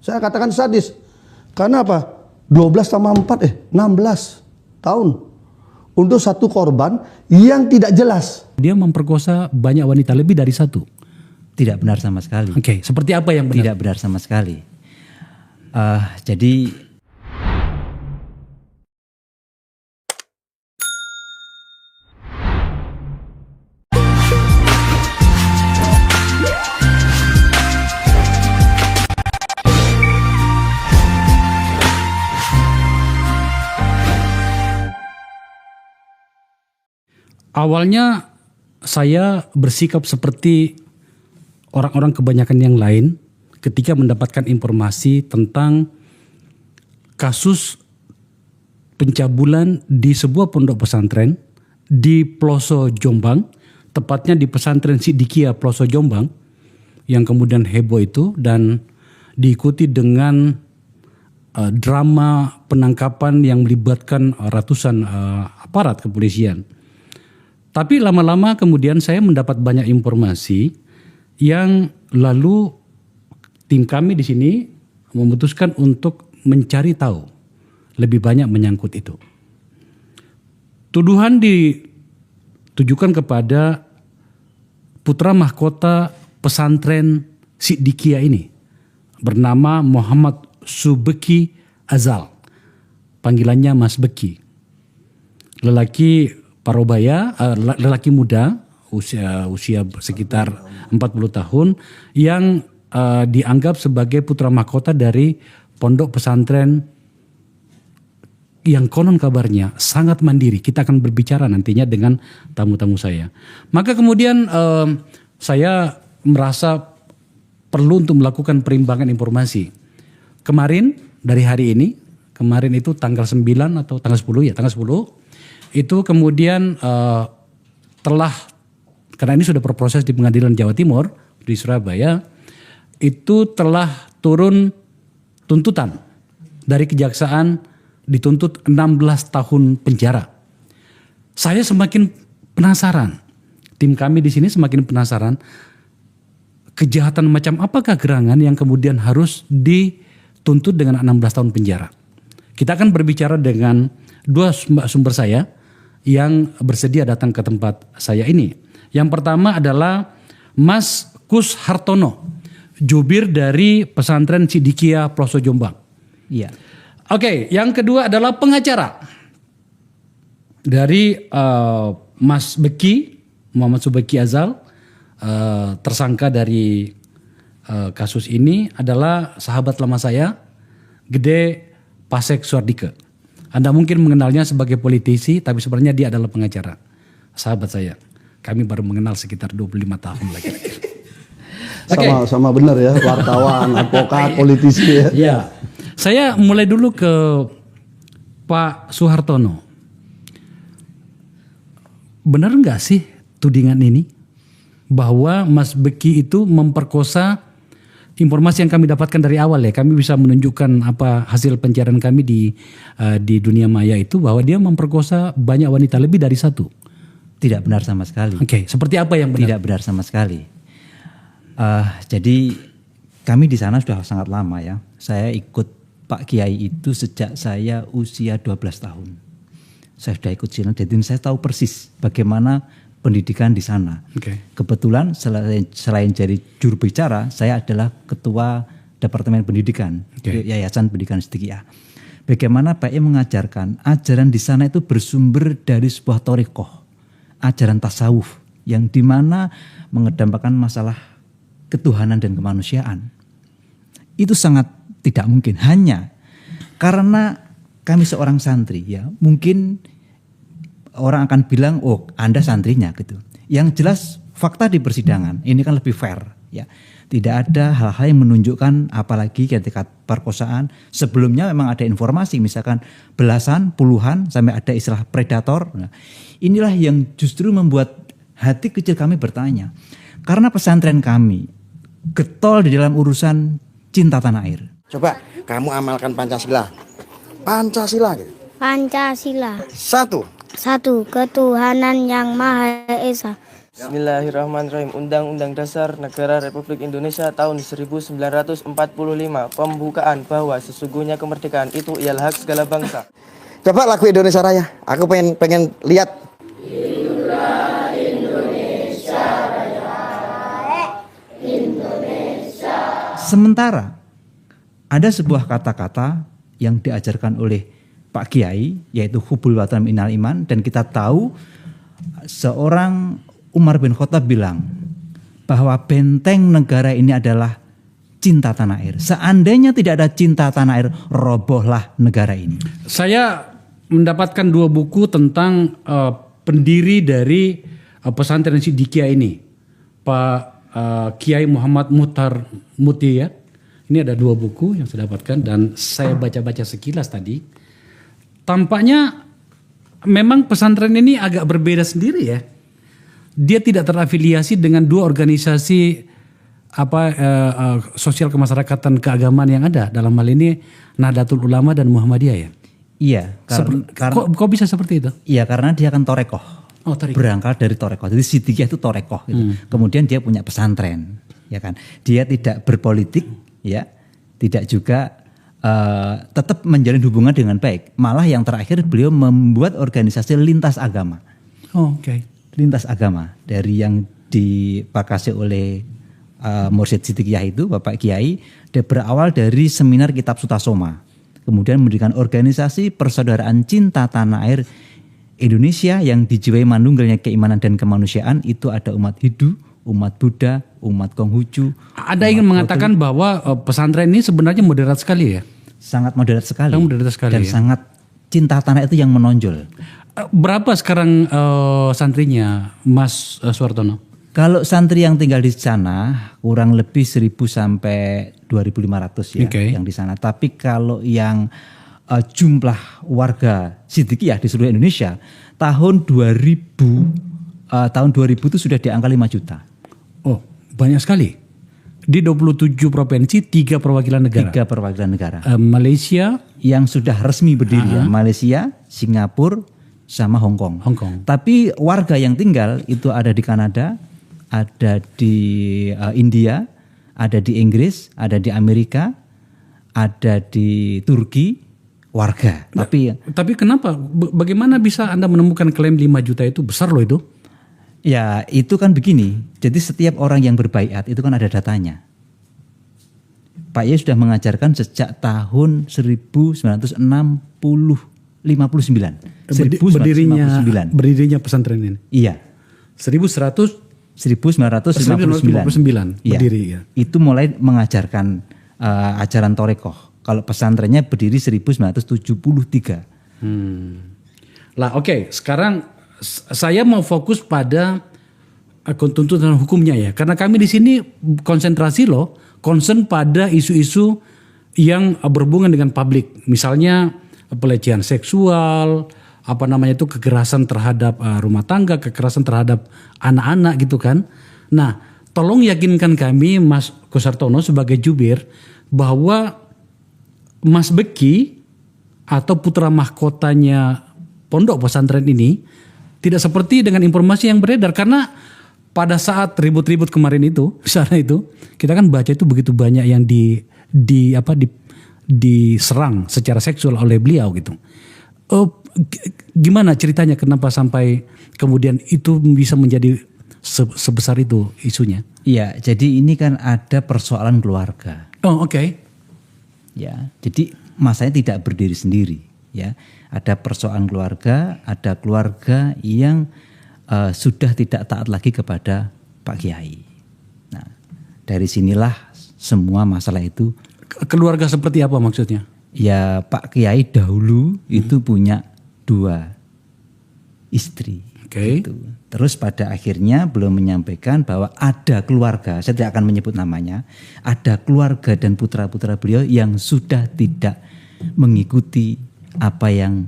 Saya katakan sadis. Karena apa? 12 tambah 4, 16 tahun. Untuk satu korban yang tidak jelas. Dia memperkosa banyak wanita, lebih dari satu. Tidak benar sama sekali. Oke, seperti apa yang benar? Tidak benar sama sekali. Jadi awalnya saya bersikap seperti orang-orang kebanyakan yang lain ketika mendapatkan informasi tentang kasus pencabulan di sebuah pondok pesantren di Ploso Jombang, tepatnya di pesantren Siddiqiyah Ploso Jombang, yang kemudian heboh itu dan diikuti dengan drama penangkapan yang melibatkan ratusan aparat kepolisian. Tapi lama-lama kemudian saya mendapat banyak informasi yang lalu tim kami di sini memutuskan untuk mencari tahu lebih banyak menyangkut itu. Tuduhan ditujukan kepada putra mahkota pesantren Siddiqiyah ini bernama Muhammad Subeki Azal. Panggilannya Mas Beki. Lelaki muda usia sekitar 40 tahun yang dianggap sebagai putra mahkota dari pondok pesantren yang konon kabarnya sangat mandiri. Kita akan berbicara nantinya dengan tamu-tamu saya. Maka kemudian saya merasa perlu untuk melakukan perimbangan informasi. Kemarin dari hari ini, kemarin itu tanggal 9 atau tanggal 10 ya, tanggal 10 itu kemudian telah, karena ini sudah berproses di Pengadilan Jawa Timur di Surabaya, itu telah turun tuntutan dari kejaksaan, dituntut 16 tahun penjara. Saya semakin penasaran, tim kami di sini semakin penasaran, kejahatan macam apakah gerangan yang kemudian harus dituntut dengan 16 tahun penjara. Kita akan berbicara dengan dua sumber saya yang bersedia datang ke tempat saya ini. Yang pertama adalah Mas Kus Hartono, jubir dari pesantren Siddiqiyah Ploso Jombang. iya. Oke, yang kedua adalah pengacara dari Mas Beki, Muhammad Subeki Azal, tersangka dari kasus ini adalah sahabat lama saya, Gede Pasek Suardike. Anda mungkin mengenalnya sebagai politisi, tapi sebenarnya dia adalah pengacara. Sahabat saya. Kami baru mengenal sekitar 25 tahun lagi. Sama benar ya, wartawan, advokat, politisi ya. Ya. Saya mulai dulu ke Pak Suhartono. Benar nggak sih tudingan ini bahwa Mas Beki itu memperkosa? Informasi yang kami dapatkan dari awal ya, kami bisa menunjukkan apa hasil pencarian kami di dunia maya itu, bahwa dia memperkosa banyak wanita, lebih dari satu. Tidak benar sama sekali. Oke, seperti apa yang benar? Tidak benar sama sekali. Jadi kami di sana sudah sangat lama ya. Saya ikut Pak Kiai itu sejak saya usia 12 tahun. Saya sudah ikut sini, jadi saya tahu persis bagaimana pendidikan di sana. Okay. Kebetulan selain jadi juru bicara, saya adalah ketua Departemen Pendidikan, Yayasan Pendidikan Siddiqiyah. Bagaimana Pak E mengajarkan, ajaran di sana itu bersumber dari sebuah thariqah, ajaran tasawuf yang dimana mengedepankan masalah ketuhanan dan kemanusiaan. Itu sangat tidak mungkin, hanya karena kami seorang santri ya, mungkin orang akan bilang, oh Anda santrinya gitu. Yang jelas fakta di persidangan ini kan lebih fair ya. Tidak ada hal-hal yang menunjukkan, apalagi ketika perkosaan. Sebelumnya memang ada informasi misalkan belasan, puluhan, sampai ada istilah predator. Nah, inilah yang justru membuat hati kecil kami bertanya. Karena pesantren kami getol di dalam urusan cinta tanah air. Coba kamu amalkan Pancasila. Pancasila gitu. Pancasila. Satu. Ketuhanan yang Maha Esa. Bismillahirrahmanirrahim. Undang-Undang Dasar Negara Republik Indonesia tahun 1945. Pembukaan bahwa sesungguhnya kemerdekaan itu ialah hak segala bangsa. Coba lagu Indonesia Raya. Aku pengen lihat. Sementara ada sebuah kata-kata yang diajarkan oleh Pak Kiai, yaitu hubul watan minal iman, dan kita tahu seorang Umar bin Khattab bilang bahwa benteng negara ini adalah cinta tanah air. Seandainya tidak ada cinta tanah air, robohlah negara ini. Saya mendapatkan 2 buku tentang pendiri dari pesantren Siddiqiyah ini, Pak Kiai Muhammad Muhtar Muti ya. Ini ada 2 buku yang saya dapatkan dan saya baca-baca sekilas tadi. Tampaknya memang pesantren ini agak berbeda sendiri ya. Dia tidak terafiliasi dengan 2 organisasi sosial kemasyarakatan keagamaan yang ada. Dalam hal ini Nahdlatul Ulama dan Muhammadiyah ya. Iya, Kok bisa seperti itu? Iya, karena dia kan torekoh. Oh, tarik. Berangkat dari torekoh. Jadi Siddiqiyah itu torekoh gitu. Kemudian dia punya pesantren, ya kan. Dia tidak berpolitik, ya, tidak juga tetap menjalin hubungan dengan baik. Malah yang terakhir beliau membuat organisasi lintas agama. Oh, oke. Lintas agama dari yang dipakasi oleh Mursyid Siddiqiyah itu, Bapak Kiai, dia berawal dari seminar Kitab Sutasoma. Kemudian mendirikan organisasi Persaudaraan Cinta Tanah Air Indonesia yang dijiwai manunggalnya keimanan dan kemanusiaan. Itu ada umat Hindu, umat Buddha, umat Konghucu. Ada yang mengatakan bahwa pesantren ini sebenarnya moderat sekali ya? Sangat moderat sekali. Sangat moderat sekali dan ya? sangat cinta tanah itu yang menonjol. Berapa sekarang santrinya, Mas Suwartono? Kalau santri yang tinggal di sana kurang lebih 1.000 sampai 2.500 ya, yang di sana. Tapi kalau yang jumlah warga Siddiqiyah di seluruh Indonesia tahun 2000 itu sudah di angka 5 juta. Oh, banyak sekali. Di 27 provinsi, 3 perwakilan negara. 3 perwakilan negara. Malaysia yang sudah resmi berdiri ya, Malaysia, Singapura, sama Hong Kong. Tapi warga yang tinggal itu ada di Kanada, ada di India, ada di Inggris, ada di Amerika, ada di Turki. Warga. Tapi kenapa? Bagaimana bisa Anda menemukan klaim 5 juta itu besar loh itu? Ya itu kan begini. Jadi setiap orang yang berbaiat itu kan ada datanya. Pak Yai sudah mengajarkan sejak tahun 1959. Berdirinya pesantren ini. Iya. 1959. Berdiri ya. Itu mulai mengajarkan ajaran torekoh. Kalau pesantrennya berdiri 1973. Lah oke, sekarang saya mau fokus pada tuntutan hukumnya ya. Karena kami di sini konsentrasi concern pada isu-isu yang berhubungan dengan publik. Misalnya pelecehan seksual, kekerasan terhadap rumah tangga, kekerasan terhadap anak-anak gitu kan. Nah, tolong yakinkan kami Mas Kusartono sebagai jubir bahwa Mas Beki atau putra mahkotanya pondok pesantren ini tidak seperti dengan informasi yang beredar, karena pada saat ribut-ribut kemarin itu, misalnya itu, kita kan baca itu begitu banyak yang diserang secara seksual oleh beliau gitu. Gimana ceritanya, kenapa sampai kemudian itu bisa menjadi sebesar itu isunya? Iya, jadi ini kan ada persoalan keluarga. Oh, oke. Ya, jadi masanya tidak berdiri sendiri. Ya, ada persoalan keluarga, ada keluarga yang sudah tidak taat lagi kepada Pak Kiai. Nah, dari sinilah semua masalah itu. Keluarga seperti apa maksudnya? Ya, Pak Kiai dahulu itu punya 2 istri. Gitu. Terus pada akhirnya belum menyampaikan bahwa ada keluarga, saya tidak akan menyebut namanya, ada keluarga dan putra-putra beliau yang sudah tidak mengikuti apa yang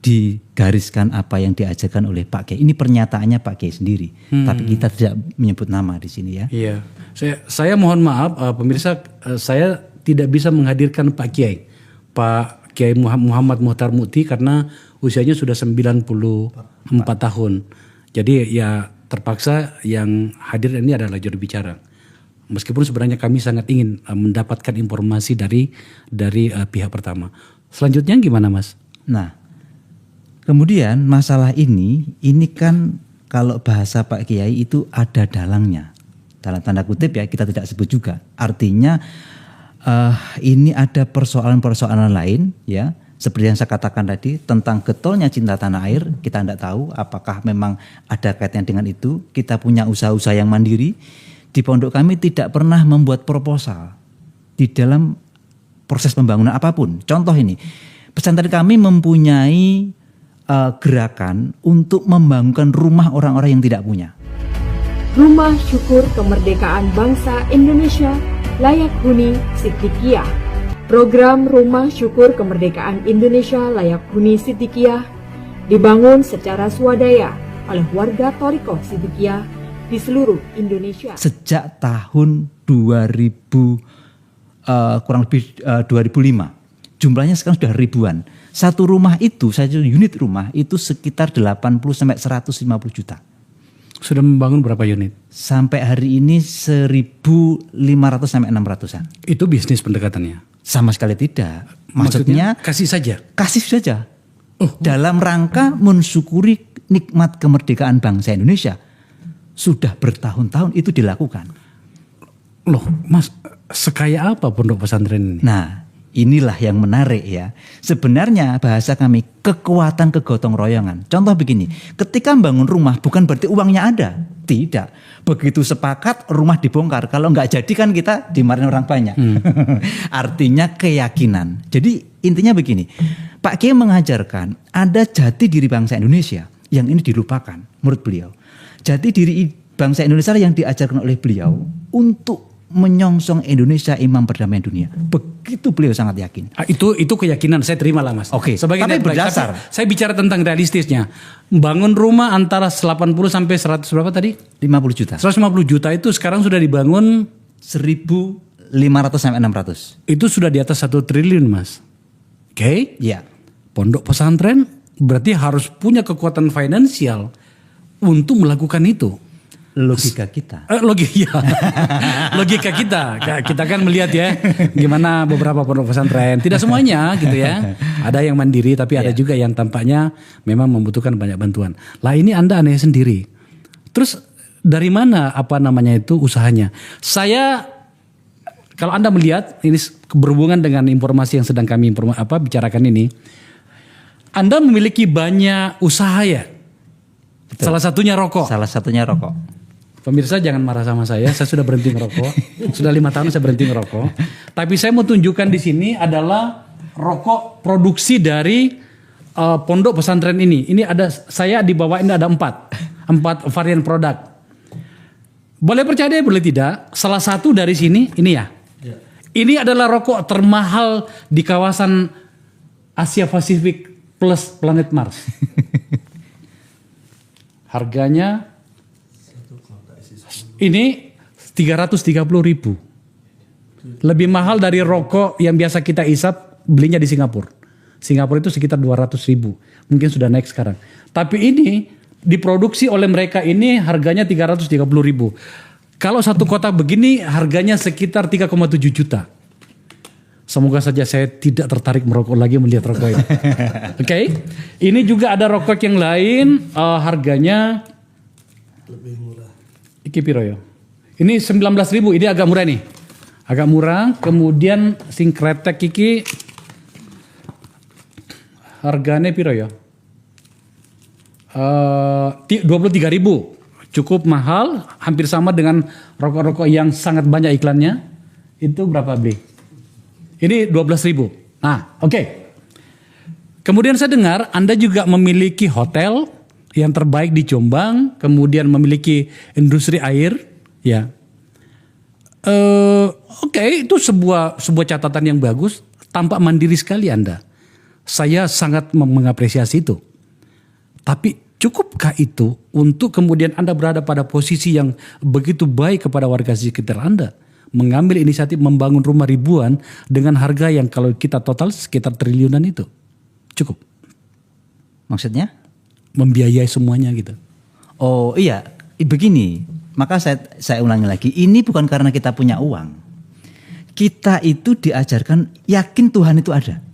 digariskan, apa yang diajarkan oleh Pak Kiai. Ini pernyataannya Pak Kiai sendiri, tapi kita tidak menyebut nama di sini ya. Iya, saya mohon maaf pemirsa, saya tidak bisa menghadirkan Pak Kiai Muhammad Muhtar Muti karena usianya sudah 94 tahun. Jadi ya terpaksa yang hadir ini adalah juru bicara. Meskipun sebenarnya kami sangat ingin mendapatkan informasi dari pihak pertama. Selanjutnya gimana Mas? Nah, kemudian masalah ini kan kalau bahasa Pak Kiai itu ada dalangnya. Dalam tanda kutip ya, kita tidak sebut juga. Artinya ini ada persoalan-persoalan lain ya. Seperti yang saya katakan tadi tentang getolnya cinta tanah air, kita tidak tahu apakah memang ada kaitannya dengan itu. Kita punya usaha-usaha yang mandiri. Di pondok kami tidak pernah membuat proposal di dalam proses pembangunan apapun. Contoh ini, pesantren kami mempunyai gerakan untuk membangunkan rumah orang-orang yang tidak punya. Rumah Syukur Kemerdekaan Bangsa Indonesia Layak Huni Siddiqiyah. Program Rumah Syukur Kemerdekaan Indonesia Layak Huni Siddiqiyah dibangun secara swadaya oleh warga Thariqah Siddiqiyah di seluruh Indonesia. Sejak tahun 2005, jumlahnya sekarang sudah ribuan. Satu rumah itu, satu unit rumah itu sekitar 80 sampai 150 juta. Sudah membangun berapa unit? Sampai hari ini 1.500 sampai 600-an. Itu bisnis pendekatannya? Sama sekali tidak. Maksudnya kasih saja. Kasih saja. Dalam rangka mensyukuri nikmat kemerdekaan bangsa Indonesia. Sudah bertahun-tahun itu dilakukan. Loh, Mas, sekaya apa pondok pesantren ini? Nah, inilah yang menarik ya. Sebenarnya bahasa kami kekuatan kegotong royongan. Contoh begini, ketika membangun rumah bukan berarti uangnya ada. Tidak. Begitu sepakat rumah dibongkar. Kalau nggak jadi kan kita dimarahin orang banyak. Artinya keyakinan. Jadi intinya begini, Pak Kiai mengajarkan ada jati diri bangsa Indonesia yang ini dilupakan menurut beliau. Jati diri bangsa Indonesia yang diajarkan oleh beliau untuk menyongsong Indonesia imam perdamaian dunia. Begitu beliau sangat yakin. Itu keyakinan saya terima lah Mas. Oke, sebagai tapi berdasar. Saya bicara tentang realistisnya. Bangun rumah antara 80 sampai 100 berapa tadi? 50 juta. 150 juta itu sekarang sudah dibangun 1.500 sampai 600. Itu sudah di atas 1 triliun Mas. Oke? Iya. Pondok pesantren berarti harus punya kekuatan finansial untuk melakukan itu. Logika kita. Logika kita. Kita kan melihat ya gimana beberapa pondok pesantren. Tidak semuanya gitu ya. Ada yang mandiri tapi ada juga yang tampaknya memang membutuhkan banyak bantuan. Lah ini Anda aneh sendiri. Terus dari mana usahanya? Saya kalau Anda melihat ini berhubungan dengan informasi yang sedang kami bicarakan ini. Anda memiliki banyak usaha ya. Betul. Salah satunya rokok. Pemirsa jangan marah sama saya sudah berhenti ngerokok. Sudah 5 tahun saya berhenti ngerokok. Tapi saya mau tunjukkan di sini adalah rokok produksi dari pondok pesantren ini. Ini ada, saya di bawah ini ada 4 varian produk. Boleh percaya boleh tidak. Salah satu dari sini ini ya. Ini adalah rokok termahal di kawasan Asia Pasifik plus planet Mars. Harganya ini 330.000. Lebih mahal dari rokok yang biasa kita isap belinya di Singapura. Singapura itu sekitar 200.000. Mungkin sudah naik sekarang. Tapi ini diproduksi oleh mereka ini harganya 330.000. Kalau satu kotak begini harganya sekitar 3,7 juta. Semoga saja saya tidak tertarik merokok lagi melihat rokok ini. Oke. Ini juga ada rokok yang lain harganya lebih murah. Iki piro ya? Ini 19.000, ini agak murah nih. Agak murah. Kemudian sing kretek iki harganya piro ya? 23.000. Cukup mahal, hampir sama dengan rokok-rokok yang sangat banyak iklannya. Itu berapa beli? Ini 12.000. Nah, oke. Kemudian saya dengar Anda juga memiliki hotel yang terbaik di Jombang, kemudian memiliki industri air, ya. Oke, itu sebuah catatan yang bagus. Tampak mandiri sekali Anda. Saya sangat mengapresiasi itu. Tapi cukupkah itu untuk kemudian Anda berada pada posisi yang begitu baik kepada warga sekitar Anda? Mengambil inisiatif membangun rumah ribuan dengan harga yang kalau kita total sekitar triliunan itu. Cukup. Maksudnya? Membiayai semuanya gitu. Oh iya, begini, maka saya ulangi lagi, ini bukan karena kita punya uang. Kita itu diajarkan yakin Tuhan itu ada.